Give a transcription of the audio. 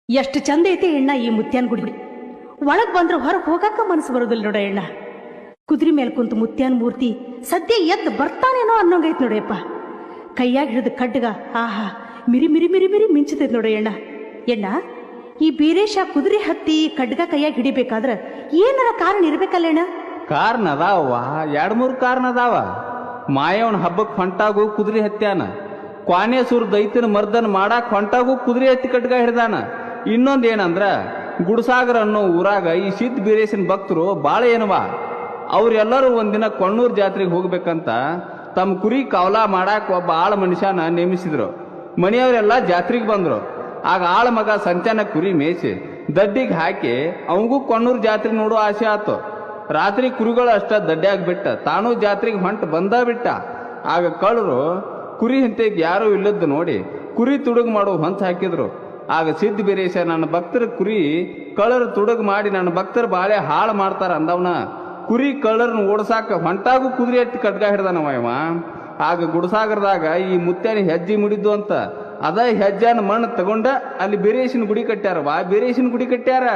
ಎಷ್ಟು ಚಂದ ಐತಿ ಎಣ್ಣ ಈ ಮುತ್ಯಾನ್ ಗುಡಿ. ಒಳಗ್ ಬಂದ್ರೆ ಹೊರಗೆ ಹೋಗಾಕ ಮನಸ್ಸು ಬರೋದಿಲ್ಲ ನೋಡ ಎಣ್ಣ. ಕುದುರೆ ಮೇಲೆ ಕುಂತು ಮುತ್ಯಾನ್ ಮೂರ್ತಿ ಸದ್ಯ ಎದ್ದು ಬರ್ತಾನೇನೋ ಅನ್ನೋಂಗೈತ್ ನೋಡಪ್ಪ. ಕೈಯಾಗ ಹಿಡಿದು ಕಡ್ಗ ಆಹಾ ಮಿರಿ ಮಿರಿ ಮಿರಿ ಮಿರಿ ಮಿಂಚತೈತ್ ನೋಡ ಎಣ್ಣ. ಎಣ್ಣ, ಈ ಬೀರೇಶ ಕುದುರೆ ಹತ್ತಿ ಕಡ್ಗ ಕೈಯಾಗ ಹಿಡಿಬೇಕಾದ್ರ ಏನಾರ ಕಾರಣ ಇರ್ಬೇಕಲ್ಲ ಅಣ್ಣ? ಕಾರಣ ಅದಾವ, 2-3 ಕಾರಣ ಅದಾವ. ಮಾಯವನ ಹಬ್ಬಕ್ಕೆ ಹೊಂಟಾಗು ಕುದುರೆ ಹತ್ಯಾನ, ಕ್ವಾನೇಸೂರ್ ದೈತನ ಮರ್ದನ ಮಾಡಾಕ್ ಹೊಂಟಾಗು ಕುದುರೆ ಹತ್ತಿ ಕಟ್ಗ ಹಿಡ್ದಾನ. ಇನ್ನೊಂದ್ ಏನಂದ್ರ ಗುಡಸಾಗರ ಅನ್ನೋ ಊರಾಗ ಈ ಸಿದ್ಧ ಬೀರೇಶನ್ ಭಕ್ತರು ಬಾಳ ಏನವ. ಅವ್ರೆಲ್ಲರೂ ಒಂದಿನ ಕೊಣ್ಣೂರ್ ಜಾತ್ರೆಗೆ ಹೋಗ್ಬೇಕಂತ ತಮ್ಮ ಕುರಿ ಕವಲ ಮಾಡಾಕ್ ಒಬ್ಬ ಆಳ ಮನುಷ್ಯನ ನೇಮಿಸಿದ್ರು. ಮನೆಯವರೆಲ್ಲ ಜಾತ್ರೆಗೆ ಬಂದ್ರು. ಆಗ ಆಳ ಮಗ ಸಂಚಾನ ಕುರಿ ಮೇಯಿಸಿ ದಡ್ಡಿಗೆ ಹಾಕಿ ಅವಂಗೂ ಕೊಣ್ಣೂರ್ ಜಾತ್ರೆ ನೋಡೋ ಆಸೆ ಆತು. ರಾತ್ರಿ ಕುರಿಗಳು ಅಷ್ಟ ದಡ್ಡಿಯಾಗಿ ಬಿಟ್ಟ, ತಾನೂ ಜಾತ್ರೆಗೆ ಹೊಂಟ ಬಂದ ಬಿಟ್ಟ. ಆಗ ಕಳ್ಳರು ಕುರಿ ಹಿಂತೆಗೆ ಯಾರೂ ಇಲ್ಲದ್ದು ನೋಡಿ ಕುರಿ ತುಡುಗು ಮಾಡೋ ಹೊಂಚ ಹಾಕಿದ್ರು. ಆಗ ಸಿದ್ಧ ಬೀರೇಶ ನನ್ನ ಭಕ್ತರ ಕುರಿ ಕಳ್ಳರು ತುಡುಗು ಮಾಡಿ ನನ್ನ ಭಕ್ತರ ಬಾಳೆ ಹಾಳು ಮಾಡ್ತಾರ ಅಂದವನ. ಕುರಿ ಕಳ್ಳರನ್ನ ಓಡ್ಸಾಕ ಹೊಂಟಾಗೂ ಕುದುರೆ ಎತ್ತಿ ಕಡ್ಗ ಹಿಡ್ದಾನವ ಇವ. ಆಗ ಗುಡಸಾಗರದಾಗ ಈ ಮುತ್ಯಾನ ಹೆಜ್ಜೆ ಮುಡಿದ್ದು ಅಂತ ಅದ ಹೆಜ್ಜಾನ ಮಣ್ಣು ತಗೊಂಡ ಅಲ್ಲಿ ಬೀರೇಶನ ಗುಡಿ ಕಟ್ಟ್ಯಾರವ, ಬೀರೇಶನ ಗುಡಿ ಕಟ್ಟ್ಯಾರ.